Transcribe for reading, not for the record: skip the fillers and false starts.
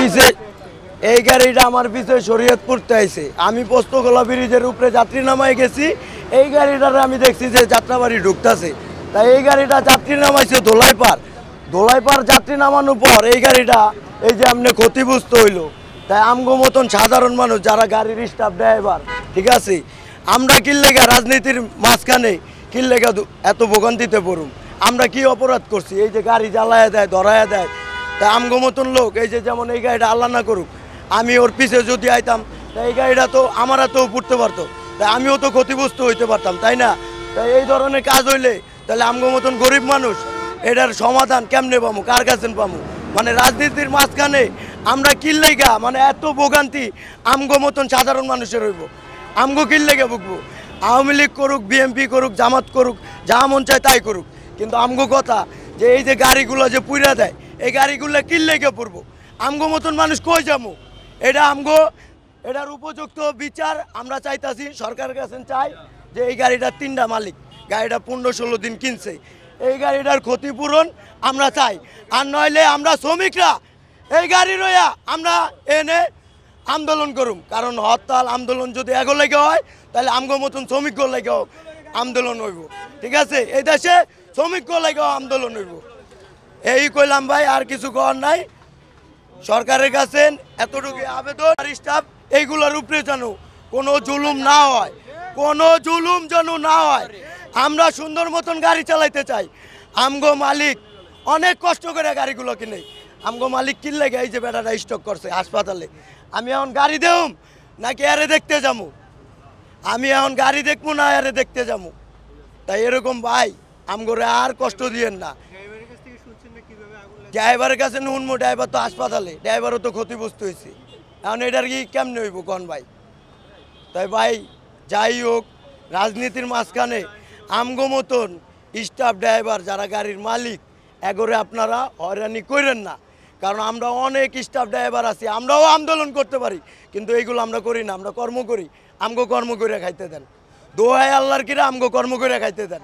পিছে এই গাড়িটা আমার পিছে শরীয়তপুরতে আইছে। আমি পোস্তগোলা ব্রিজের উপরে যাত্রী নামাই গেছি, এই গাড়িটারে আমি দেখছি যে যাত্রাবাড়ি ঢুকতেছে। তাই এই গাড়িটা যাত্রী নামাইছে দোলাইপাড় যাত্রী নামানোর পর এই গাড়িটা এই যে আপনি ক্ষতিগ্রস্ত হইলো। তাই আমগো মতন সাধারণ মানুষ যারা গাড়ির স্টাফ ড্রাইভার, ঠিক আছে, আমরা কিল্লেগা রাজনীতির মাঝখানে কিল্লেগা এত ভোগান্তিতে পড়ুম? আমরা কি অপরাধ করছি? এই যে গাড়ি জ্বালায়া দেয়, ধরায়া দেয়। তাই আমগো মতন লোক এই যে যেমন এই গাড়িটা আল্লাহ না করুক, আমি ওর পিছে যদি আইতাম তাই এই গাড়িটা তো আমার হাতেও পড়তে পারতো, তাই আমিও তো ক্ষতিগ্রস্ত হইতে পারতাম, তাই না? তাই এই ধরনের কাজ হইলে তাহলে আমগো মতন গরিব মানুষ এটার সমাধান কেমনে পামু, কার কাছে পামু? মানে রাজনীতির মাঝখানে আমরা কিল্লেগা মানে এত ভোগান্তি আমগো মতন সাধারণ মানুষের হইব? আমগো কিল্লেগা ভুগবো? আওয়ামী লীগ করুক, বিএনপি করুক, জামাত করুক, যা মন চায় তাই করুক, কিন্তু আমগো কথা যে এই যে গাড়িগুলো যে পুইরা দেয়, এই গাড়িগুলো কিল্লেগা পড়বো? আমগো মতন মানুষ কই যাবো? এটা আমগো এটার উপযুক্ত বিচার আমরা চাইতাছি, সরকারের কাছে চাই যে এই গাড়িটার 3টা মালিক গাড়িটা 15-16 দিন কিনছে, এই গাড়িটার ক্ষতিপূরণ আমরা চাই। আর নইলে আমরা শ্রমিকরা এই গাড়ি রইয়া আমরা এনে আন্দোলন করুম। কারণ হরতাল আন্দোলন যদি এগো লেগে হয় তাহলে আমগো মতন শ্রমিক লেগেও আন্দোলন হইব, ঠিক আছে? এই দেশে শ্রমিক লেগেও আন্দোলন হইব। এই কইলাম ভাই, আর কিছু করার নাই। সরকারের কাছে এতটুকু আবেদন, স্টাফ এইগুলোর উপরে যেন কোনো জুলুম না হয়, কোনো জুলুম যেন না হয়। আমরা সুন্দর মতন গাড়ি চালাইতে চাই। আমগো মালিক অনেক কষ্ট করে গাড়িগুলো কিনে, আমগো মালিক কিনলে এই যে বেটাটা স্টক করছে হাসপাতালে, আমি এখন গাড়ি দেউম নাকি আরে দেখতে যাবো? আমি এখন গাড়ি দেখবো না আরে দেখতে যাবো? তাই এরকম ভাই আমগোরে আর কষ্ট দিয়েন না। ড্রাইভারের কাছে নুনমো, ড্রাইভার তো হাসপাতালে, ড্রাইভারও তো ক্ষতিগ্রস্ত হয়েছে। এখন এটার কি কেমনে হইব কন ভাই? তাই ভাই যাই হোক, রাজনীতির মাঝখানে আমগো মতন স্টাফ ড্রাইভার যারা গাড়ির মালিক এগোরে আপনারা হয়রানি করেন না। কারণ আমরা অনেক স্টাফ ড্রাইভার আছি, আমরাও আন্দোলন করতে পারি, কিন্তু এইগুলো আমরা করি না, আমরা কর্ম করি। আমগো কর্ম করে খাইতে দেন, দোহাই আল্লাহর কিরা আমগো কর্ম করে খাইতে দেন।